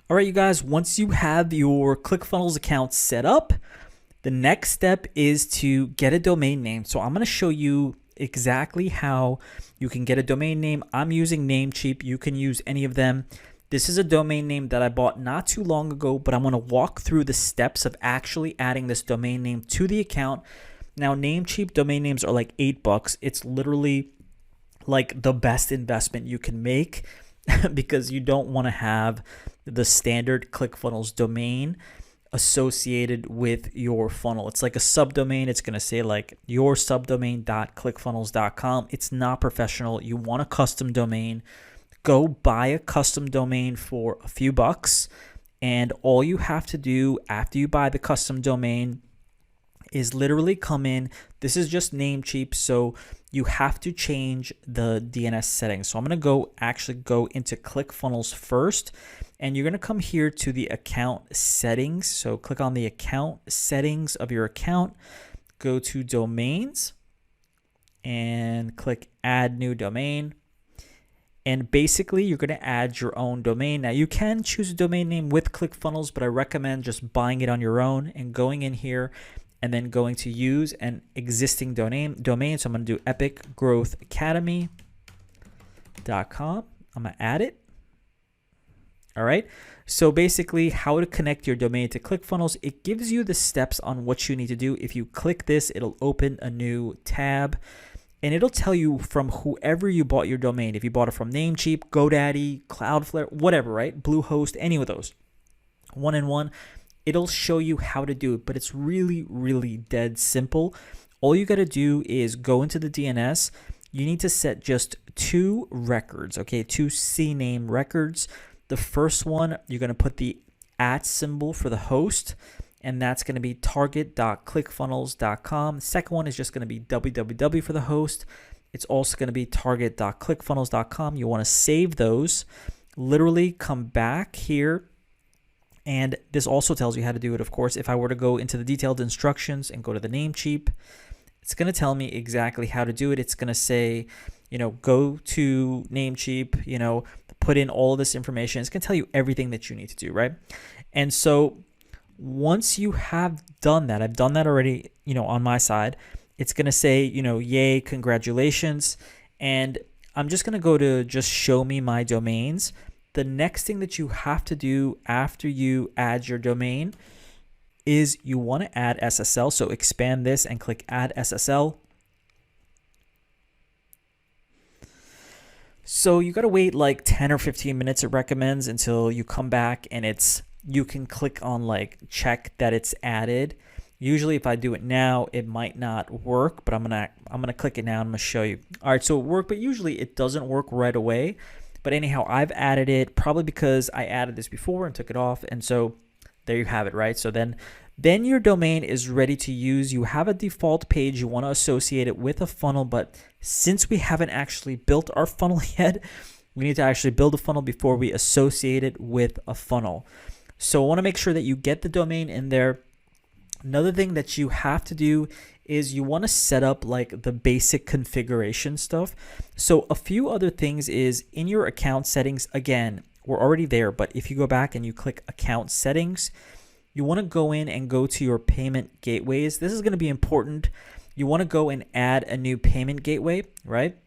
All right, you guys, once you have your ClickFunnels account set up, the next step is to get a domain name. So I'm going to show you exactly how you can get a domain name. I'm using Namecheap. You can use any of them. This is a domain name that I bought not too long ago, but I'm going to walk through the steps of actually adding this domain name to the account. Now, Namecheap domain names are like $8. It's literally like the best investment you can make because you don't want to have the standard ClickFunnels domain associated with your funnel. It's like a subdomain. It's going to say like your subdomain.clickfunnels.com. It's not professional. You want a custom domain. Go buy a custom domain for a few bucks. And all you have to do after you buy the custom domain is literally come in. This is just Namecheap, so you have to change the DNS settings. So I'm going to actually go into ClickFunnels first, and you're going to come here to the account settings. So click on the account settings of your account, go to domains, and click add new domain. And basically, you're going to add your own domain. Now, you can choose a domain name with ClickFunnels, but I recommend just buying it on your own and going in here and then going to use an existing domain. So I'm going to do epicgrowthacademy.com. I'm going to add it. All right. So basically, how to connect your domain to ClickFunnels. It gives you the steps on what you need to do. If you click this, it'll open a new tab. And it'll tell you from whoever you bought your domain. If you bought it from Namecheap, GoDaddy, Cloudflare, whatever, right? Bluehost, any of those. One-in-one. It'll show you how to do it, but it's really, really dead simple. All you got to do is go into the DNS. You need to set just 2 records, okay? 2 CNAME records. The first one, you're going to put the @ symbol for the host, and that's going to be target.clickfunnels.com. The second one is just going to be www for the host. It's also going to be target.clickfunnels.com. You want to save those. Literally come back here. And this also tells you how to do it, of course. If I were to go into the detailed instructions and go to the Namecheap, it's going to tell me exactly how to do it. It's going to say, go to Namecheap, put in all of this information. It's going to tell you everything that you need to do, right? And so once you have done that, I've done that already, on my side, it's going to say, yay, congratulations. And I'm just going to go to just show me my domains. The next thing that you have to do after you add your domain is you want to add SSL. So expand this and click add SSL. So you got to wait like 10 or 15 minutes, it recommends, until you come back and you can click on like check that it's added. Usually if I do it now, it might not work, but I'm gonna click it now and I'm gonna show you. All right, so it worked, but usually it doesn't work right away. But anyhow, I've added it probably because I added this before and took it off. And so there you have it, right? So then your domain is ready to use. You have a default page. You want to associate it with a funnel. But since we haven't actually built our funnel yet, we need to actually build a funnel before we associate it with a funnel. So I want to make sure that you get the domain in there. Another thing that you have to do is you want to set up like the basic configuration stuff. So a few other things is in your account settings, again, we're already there, but if you go back and you click account settings, you want to go in and go to your payment gateways. This is going to be important. You want to go and add a new payment gateway, right?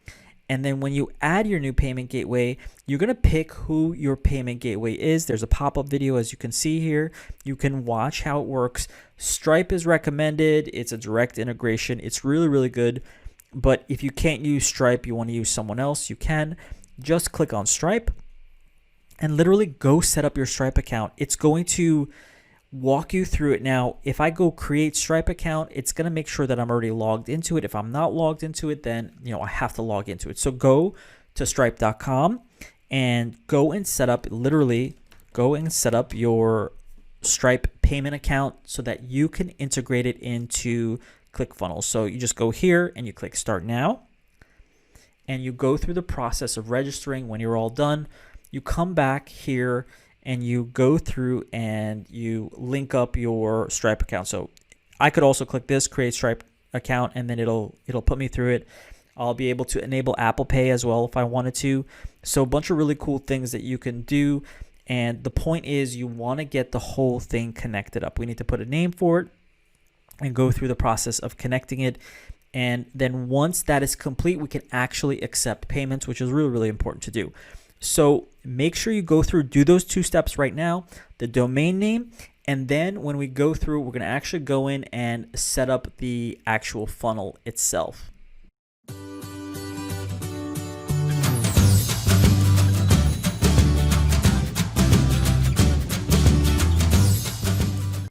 And then when you add your new payment gateway, you're going to pick who your payment gateway is. There's a pop-up video, as you can see here. You can watch how it works. Stripe is recommended. It's a direct integration. It's really, really good. But if you can't use Stripe, you want to use someone else, you can. Just click on Stripe and literally go set up your Stripe account. It's going to walk you through it. Now, if I go create Stripe account, it's going to make sure that I'm already logged into it. If I'm not logged into it, then I have to log into it. So go to stripe.com and go and set up your Stripe payment account so that you can integrate it into ClickFunnels. So you just go here and you click start now and you go through the process of registering. When you're all done, you come back here and you go through and you link up your Stripe account. So I could also click this, create Stripe account, and then it'll put me through it. I'll be able to enable Apple Pay as well if I wanted to. So a bunch of really cool things that you can do. And the point is you want to get the whole thing connected up. We need to put a name for it and go through the process of connecting it. And then once that is complete, we can actually accept payments, which is really, really important to do. So make sure you go through, do those 2 steps right now, the domain name, and then when we go through, we're going to actually go in and set up the actual funnel itself.